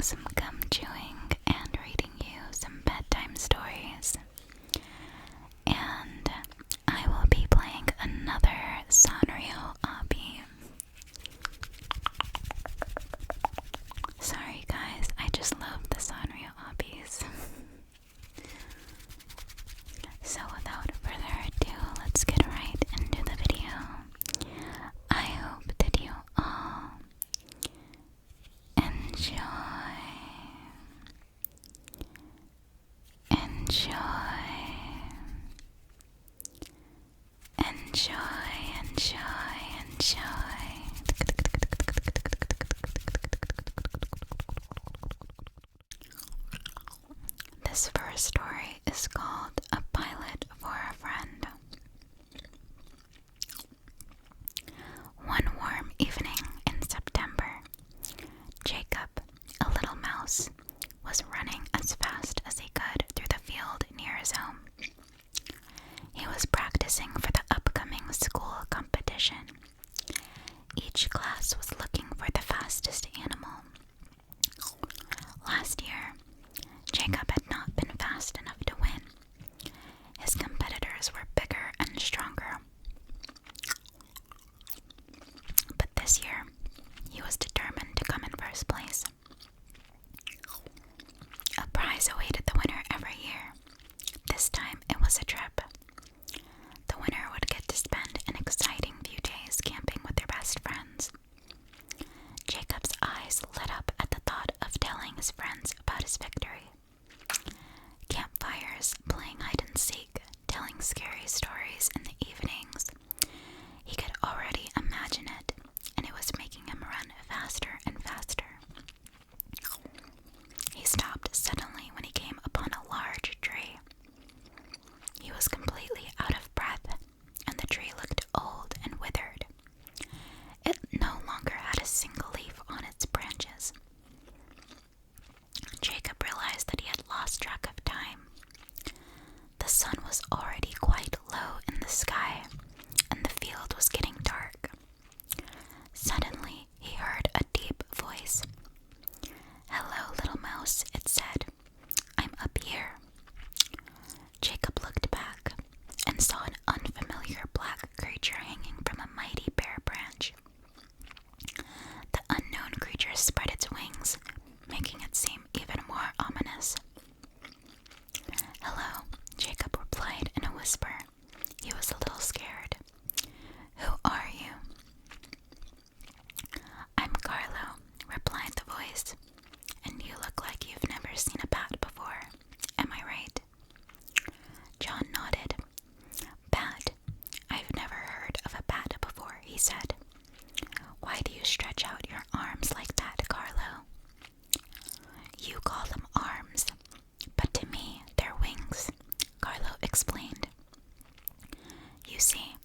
some gum chewing and reading you some bedtime stories. And I will be playing another Sanrio obby. Sorry guys, I just love the Sanrio obbies. So without further ado, let's get right into the video. I hope that you all enjoy, enjoy, enjoy, enjoy, enjoy. This first story is called A Pilot for a Friend. One warm evening in September, Jacob, a little mouse, was running as fast as he could through the field near his home. He was practicing for the upcoming school competition. Each class was looking for the fastest animal. Last year, Jacob had not been fast enough to win. His competitors were bigger and stronger. But this year, he was determined to come in first place. A prize awaited the winner every year. This time, it was a trip. The winner would get to spend an exciting few days camping with their best friends. Jacob's eyes lit up at the thought of telling his friends about his victory. Campfires, playing hide and seek, telling scary stories in the evenings. He could already imagine it, and it was making him run faster and faster. He stopped suddenly when he came upon a large tree. He was completely out of breath, and the tree looked old and withered. It no longer had a single leaf on its branches. Jacob realized that he had lost track of time. The sun was already quite low in the sky, and the field was getting dark. Suddenly, he heard a deep voice. "Hello, little mouse," it said. "I'm up here." Jacob looked back and saw an unfamiliar black creature hanging from a mighty bare branch. The unknown creature spread its wings, making it seem even more ominous. "Hello," Jacob replied in a whisper. He was a little scared. "Who are you?" "I'm Carlo," replied the voice. "And you look like you've never seen a bat before. Am I right?" John nodded. "Bat? I've never heard of a bat before," he said. "Why do you stretch out your arms like that, Carlo?" "You call them arms, but to me they're wings," Carlo explained. "You see,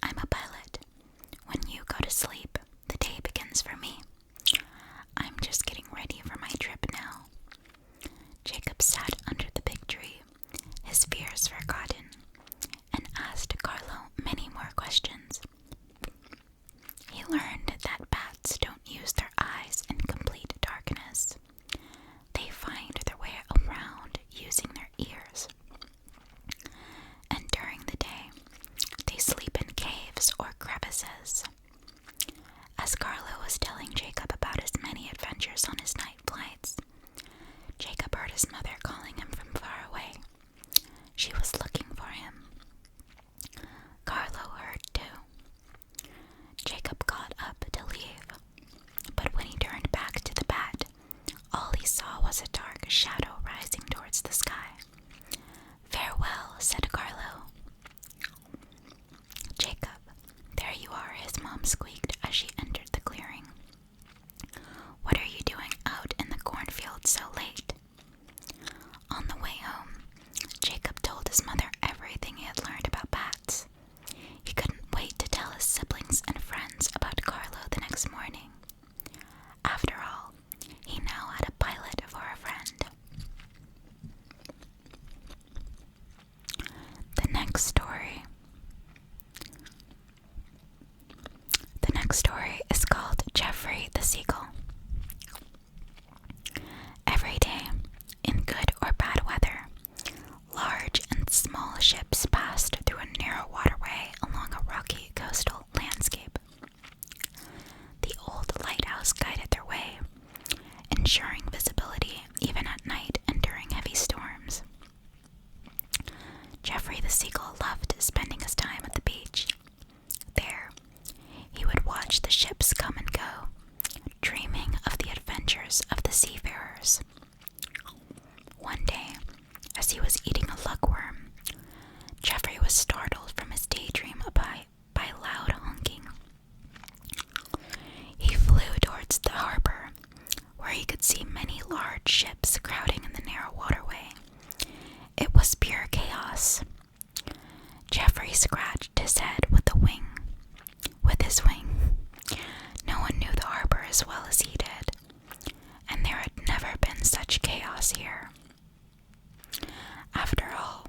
I'm a pilot. When you go to sleep, the day begins for me. I'm just getting ready for my trip now." Jacob sat under the big tree, his fears forgotten, and asked Carlo many more questions. He learned that bats don't use their eyes in complete darkness. They find their way around using their ears. And during the day, they sleep in caves or crevices. As Carlo was telling Jacob about his many adventures on his night flights, Jacob heard his mother calling him from far away. She was looking for him. Carlo heard too. Jacob got up to leave, but when he turned back to the bat, all he saw was a dark shadow rising towards the sky. "Farewell," said Carlo. "Jacob, there you are," his mom squeaked as she entered the clearing. "What are you doing out in the cornfield so late?" On the way home, Jacob told his mother everything he had learned about bats. He couldn't wait to tell his siblings and friends about Carlo the next morning. After all, he now had a pilot for a friend. The next story others. One day, as he was eating a lugworm, Jeffrey was startled from his daydream by loud honking. He flew towards the harbor, where he could see many large ships crowding in the narrow waterway. It was pure chaos. Jeffrey scratched his head with his wing. No one knew the harbor as well as he did, and there had never been such chaos here. After all,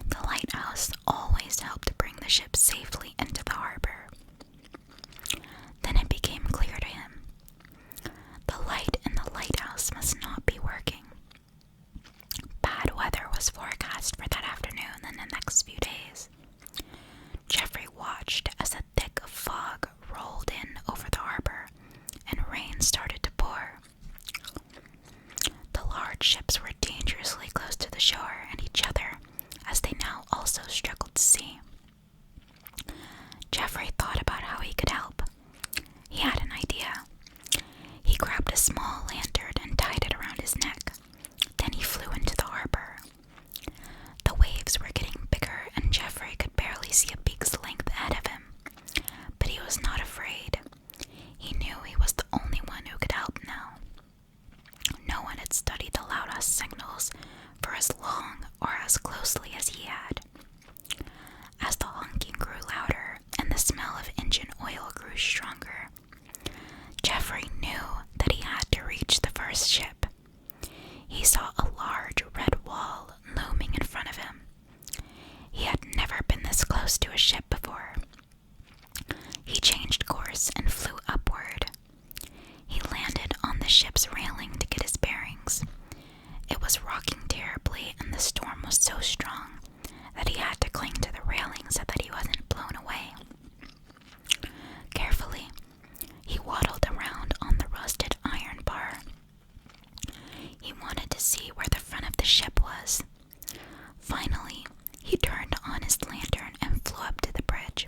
the lighthouse always helped bring the ship safely into the harbor. Then it became clear to him. The light in the lighthouse must not be working. Bad weather was forecast for that afternoon and the next few days. Jeffrey watched as a thick fog rolled in over the harbor and rain started to pour. The large ships were dangerously close to the shore and each other, as they now also struggled to see. Jeffrey thought about how he could help. He had an idea. He grabbed a small lantern and tied it around his neck. Then he flew into the harbor. The waves were getting bigger and Jeffrey could barely see a beak's length ahead of him. But he was not afraid. He knew he was the only one who could help now. No one had studied the lighthouse signals for as long or as closely as he had. As the honking grew louder and the smell of engine oil grew stronger, Jeffrey knew that he had to reach the first ship. He saw a large red wall looming in front of him. He had never been this close to a ship before. He changed course and flew upward. He landed on the ship's railing to get his bearings. It was rocking terribly and the storm was so strong that he had to cling to the railing so that he wasn't blown away. Carefully, he waddled around on the rusted iron bar. He wanted to see where the front of the ship was. Finally, he turned on his lantern and flew up to the bridge.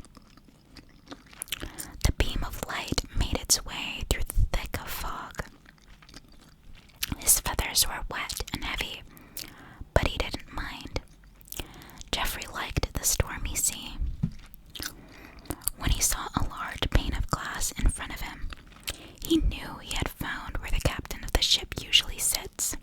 The beam of light made its way through the thick fog. His feathers were wet and heavy, but he didn't mind. Jeffrey liked the stormy sea. When he saw a large pane of glass in front of him, he knew he had found where the captain of the ship usually sits.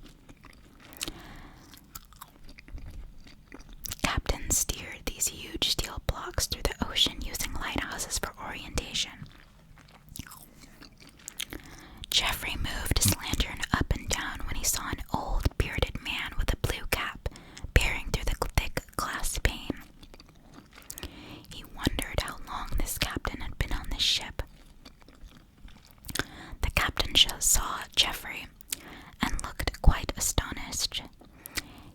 Captains steered these huge steel blocks through the ocean using lighthouses for orientation. Jeffrey moved his lantern up and down when he saw an old bearded man with a blue cap peering through the thick glass pane. He wondered how long this captain had been on this ship. The captain saw Jeffrey and looked quite astonished.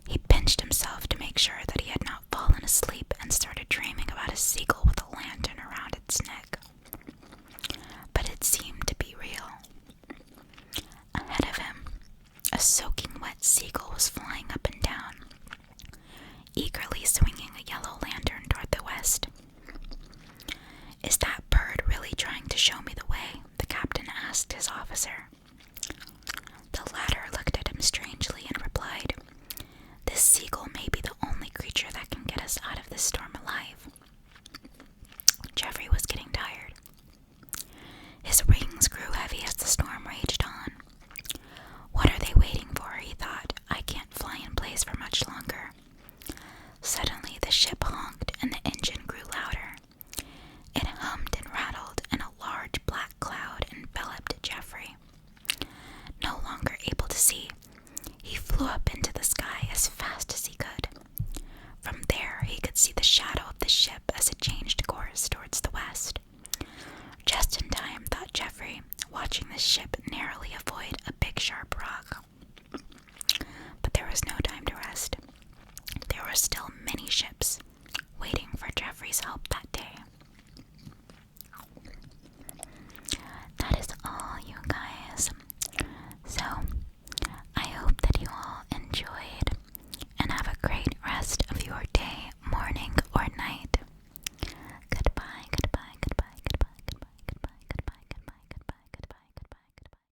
He pinched himself to make sure that he had not fallen asleep and started dreaming about a seagull with a lantern around its neck. But it seemed to be real. Ahead of him, a soaking wet seagull was flying up and down, eagerly swinging a yellow lantern toward the west. "Is that bird really trying to show me the way?" the captain asked his officer.